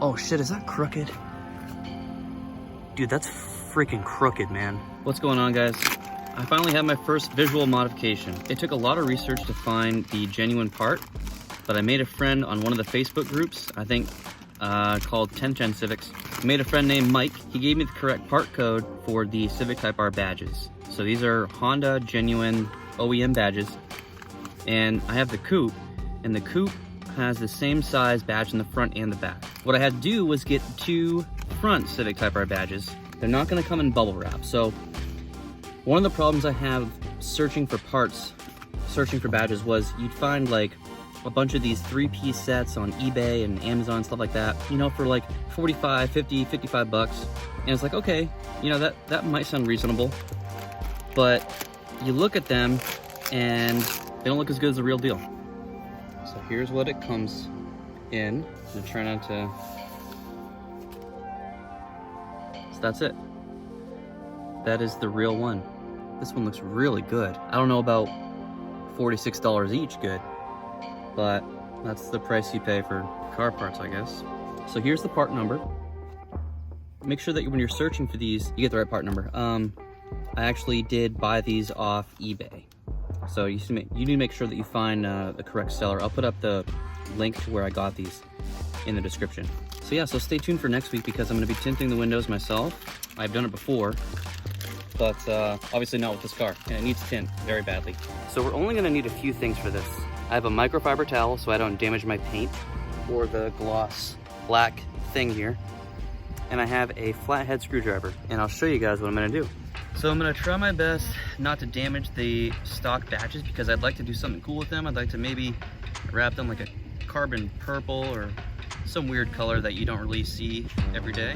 Oh shit, is that crooked? Dude, that's freaking crooked, man. What's going on, guys? I finally have my first visual modification. It took a lot of research to find the genuine part, but I made a friend on one of the Facebook groups, I think called 1010 Civics. I made a friend named Mike. He gave me the correct part code for the Civic Type R badges. So these are Honda genuine OEM badges. And I have the coupe, and the coupe has the same size badge in the front and the back. What I had to do was get 2 front Civic Type R badges. They're not gonna come in bubble wrap. So one of the problems I have searching for parts, searching for badges, was you'd find like a bunch of these 3-piece sets on eBay and Amazon, stuff like that, you know, for like 45, 50, 55 bucks. And it's like, okay, you know, that might sound reasonable, but you look at them and they don't look as good as the real deal. So here's what it comes in. I'm gonna try not to. So that's it. That is the real one. This one looks really good. I don't know about $46 each good, but that's the price you pay for car parts, I guess. So here's the part number. Make sure that when you're searching for these, you get the right part number. I actually did buy these off eBay. So you need to make sure that you find the correct seller. I'll put up the link to where I got these in the description. So yeah, so stay tuned for next week because I'm gonna be tinting the windows myself. I've done it before, but obviously not with this car, and it needs tint very badly. So we're only gonna need a few things for this. I have a microfiber towel so I don't damage my paint or the gloss black thing here. And I have a flathead screwdriver, and I'll show you guys what I'm gonna do. So I'm gonna try my best not to damage the stock badges because I'd like to do something cool with them. I'd like to maybe wrap them like a carbon purple or some weird color that you don't really see every day.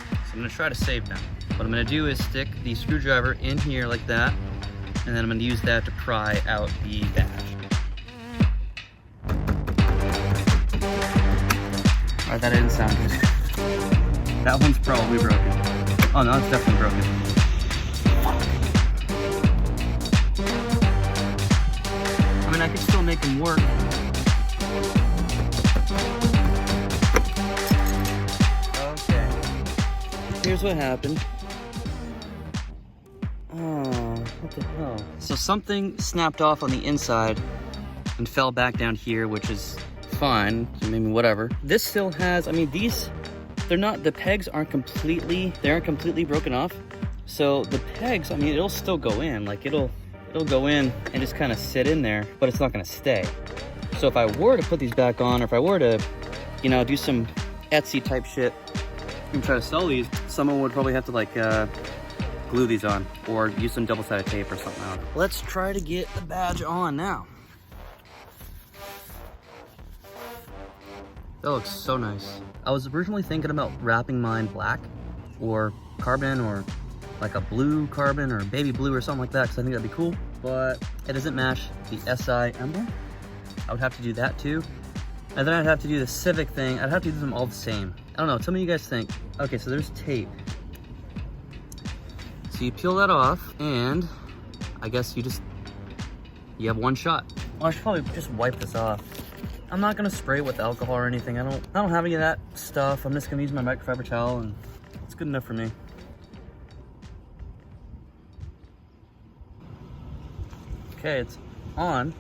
So I'm gonna try to save them. What I'm gonna do is stick the screwdriver in here like that, and then I'm gonna use that to pry out the badge. Alright, that didn't sound good. That one's probably broken. Oh no, it's definitely broken. I mean, I could still make them work. Okay. Here's what happened. Oh, what the hell? So something snapped off on the inside and fell back down here, which is fine. I mean, whatever. This still has, I mean, these, they're not, the pegs aren't completely, they aren't completely broken off. So the pegs, I mean, it'll still go in, like it'll go in and just kind of sit in there, but it's not gonna stay. So if I were to put these back on, or if I were to, you know, do some Etsy type shit and try to sell these, someone would probably have to like glue these on or use some double-sided tape or something. I don't know. Let's try to get the badge on now. That looks so nice. I was originally thinking about wrapping mine black or carbon or like a blue carbon or baby blue or something like that because I think that'd be cool, but it doesn't match the SI emblem. I would have to do that too. And then I'd have to do the Civic thing. I'd have to do them all the same. I don't know, tell me what you guys think. Okay, so there's tape. So you peel that off and I guess you have one shot. Well, I should probably just wipe this off. I'm not gonna spray it with alcohol or anything. I don't have any of that stuff. I'm just gonna use my microfiber towel and it's good enough for me. Okay, it's on.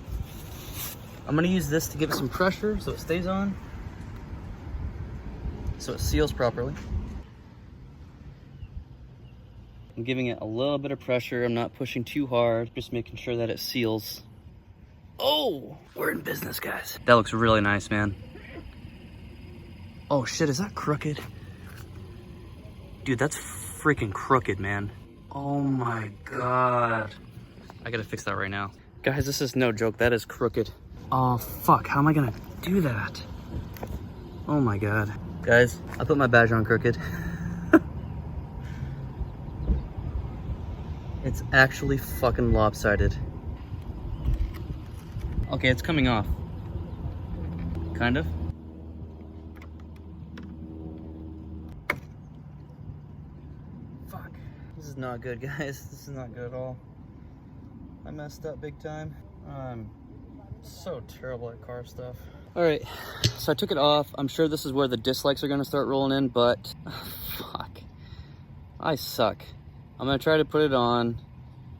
I'm gonna use this to give it some pressure so it stays on, so it seals properly. I'm giving it a little bit of pressure. I'm not pushing too hard, just making sure that it seals. Oh, we're in business, guys. That looks really nice, man. Oh shit, is that crooked? Dude, that's freaking crooked, man. Oh my God. I gotta fix that right now. Guys, this is no joke, that is crooked. Oh fuck, how am I gonna do that? Oh my God. Guys, I put my badge on crooked. It's actually fucking lopsided. Okay, it's coming off. Kind of. Fuck. This is not good, guys. This is not good at all. I messed up big time. I'm so terrible at car stuff. All right, so I took it off. I'm sure this is where the dislikes are gonna start rolling in, but fuck, I suck. I'm gonna try to put it on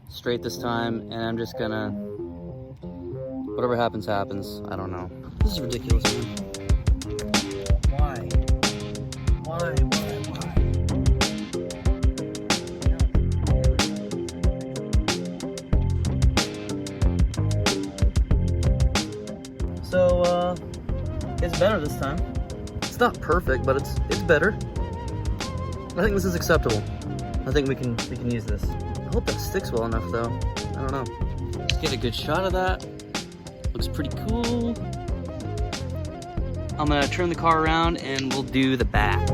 straight this time, and I'm just gonna, whatever happens, happens. I don't know. This is ridiculous, man. Why? Why? So, it's better this time. It's not perfect, but it's better. I think this is acceptable. I think we can use this. I hope that sticks well enough, though. I don't know. Let's get a good shot of that. Looks pretty cool. I'm gonna turn the car around and we'll do the back.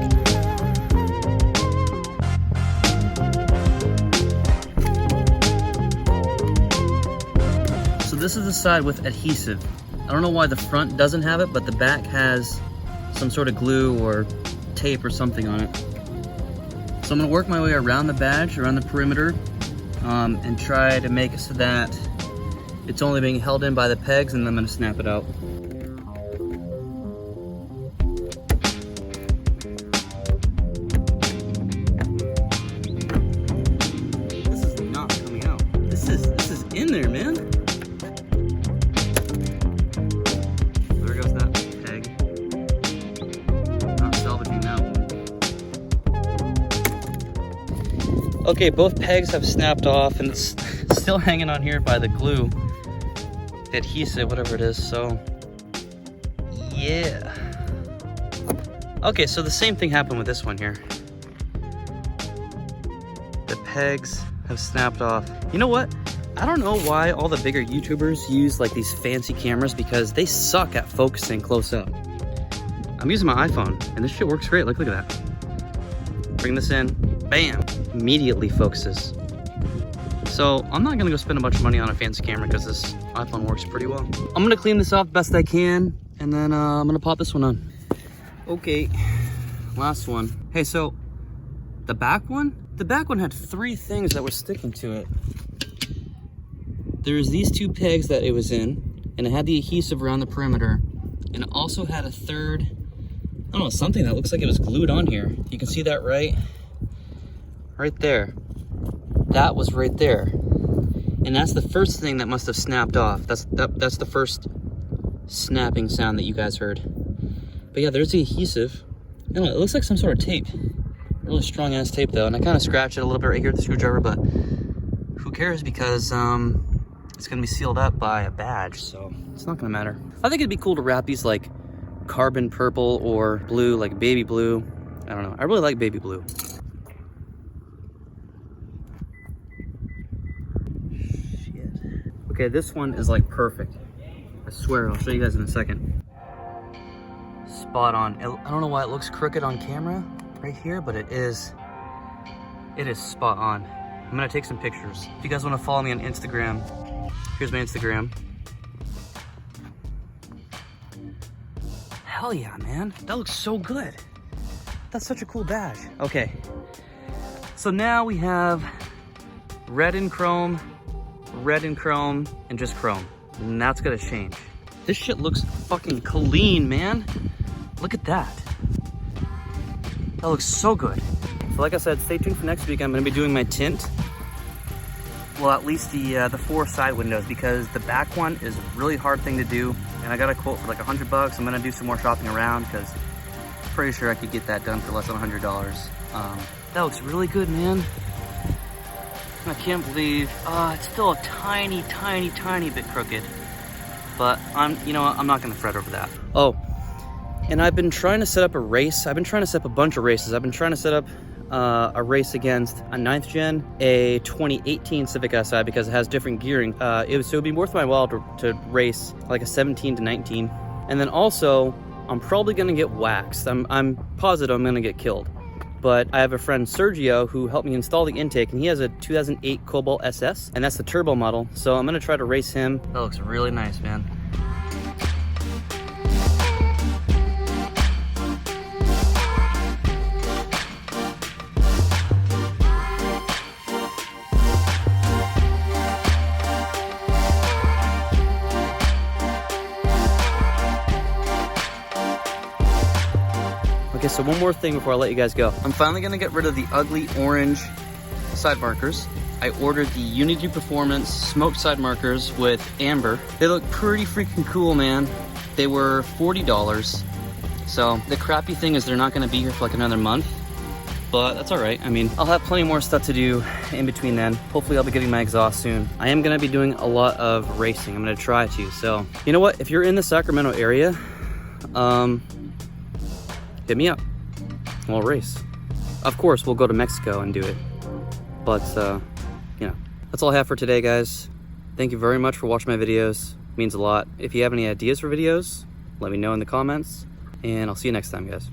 So this is the side with adhesive. I don't know why the front doesn't have it, but the back has some sort of glue or tape or something on it. So I'm gonna work my way around the badge, around the perimeter, and try to make it so that it's only being held in by the pegs, and then I'm gonna snap it out. This is not coming out. This is in there, man. There goes that peg. Not salvaging that one. Okay, both pegs have snapped off, and it's still hanging on here by the glue. Adhesive, whatever it is, so yeah. Okay, so the same thing happened with this one here. The pegs have snapped off. You know what? I don't know why all the bigger YouTubers use like these fancy cameras, because they suck at focusing close up. I'm using my iPhone and this shit works great. Look at that. Bring this in, bam, immediately focuses. So I'm not gonna go spend a bunch of money on a fancy camera because this iPhone works pretty well. I'm gonna clean this off best I can, and then I'm gonna pop this one on. Okay, last one. Hey, so the back one had 3 things that were sticking to it. There's these 2 pegs that it was in, and it had the adhesive around the perimeter, and it also had a third, I don't know, something that looks like it was glued on here. You can see that right there. That was right there, and that's the first thing that must have snapped off. That's the first snapping sound that you guys heard. But yeah, there's the adhesive. I don't know, it looks like some sort of tape, really strong ass tape though, and I kind of scratched it a little bit right here with the screwdriver, but who cares, because it's gonna be sealed up by a badge, so it's not gonna matter. I think it'd be cool to wrap these like carbon purple or blue, like baby blue. I don't know, I really like baby blue. Okay, this one is like perfect. I swear, I'll show you guys in a second. Spot on. I don't know why it looks crooked on camera right here, but it is spot on. I'm gonna take some pictures. If you guys wanna follow me on Instagram, here's my Instagram. Hell yeah, man. That looks so good. That's such a cool badge. Okay, so now we have red and chrome, and just chrome. And that's gonna change. This shit looks fucking clean, man. Look at that. That looks so good. So like I said, stay tuned for next week. I'm gonna be doing my tint. Well, at least the 4 side windows, because the back one is a really hard thing to do. And I got a quote for like $100. I'm gonna do some more shopping around, because I'm pretty sure I could get that done for less than $100. That looks really good, man. I can't believe, it's still a tiny bit crooked, but I'm not gonna fret over that. Oh, and I've been trying to set up a race. I've been trying to set up a bunch of races. I've been trying to set up a race against a 9th gen, a 2018 Civic Si, because it has different gearing. It would be worth my while to race like a 17 to 19. And then also, I'm probably gonna get waxed. I'm positive I'm gonna get killed. But I have a friend, Sergio, who helped me install the intake, and he has a 2008 Cobalt SS, and that's the turbo model. So I'm gonna try to race him. That looks really nice, man. Okay, so one more thing before I let you guys go. I'm finally gonna get rid of the ugly orange side markers. I ordered the Unity Performance smoked side markers with amber. They look pretty freaking cool, man. They were $40. So the crappy thing is they're not gonna be here for like another month, but that's all right. I mean, I'll have plenty more stuff to do in between then. Hopefully I'll be getting my exhaust soon. I am gonna be doing a lot of racing. I'm gonna try to. So you know what? If you're in the Sacramento area, hit me up. We'll race. Of course, we'll go to Mexico and do it. But, you know, that's all I have for today, guys. Thank you very much for watching my videos. It means a lot. If you have any ideas for videos, let me know in the comments. And I'll see you next time, guys.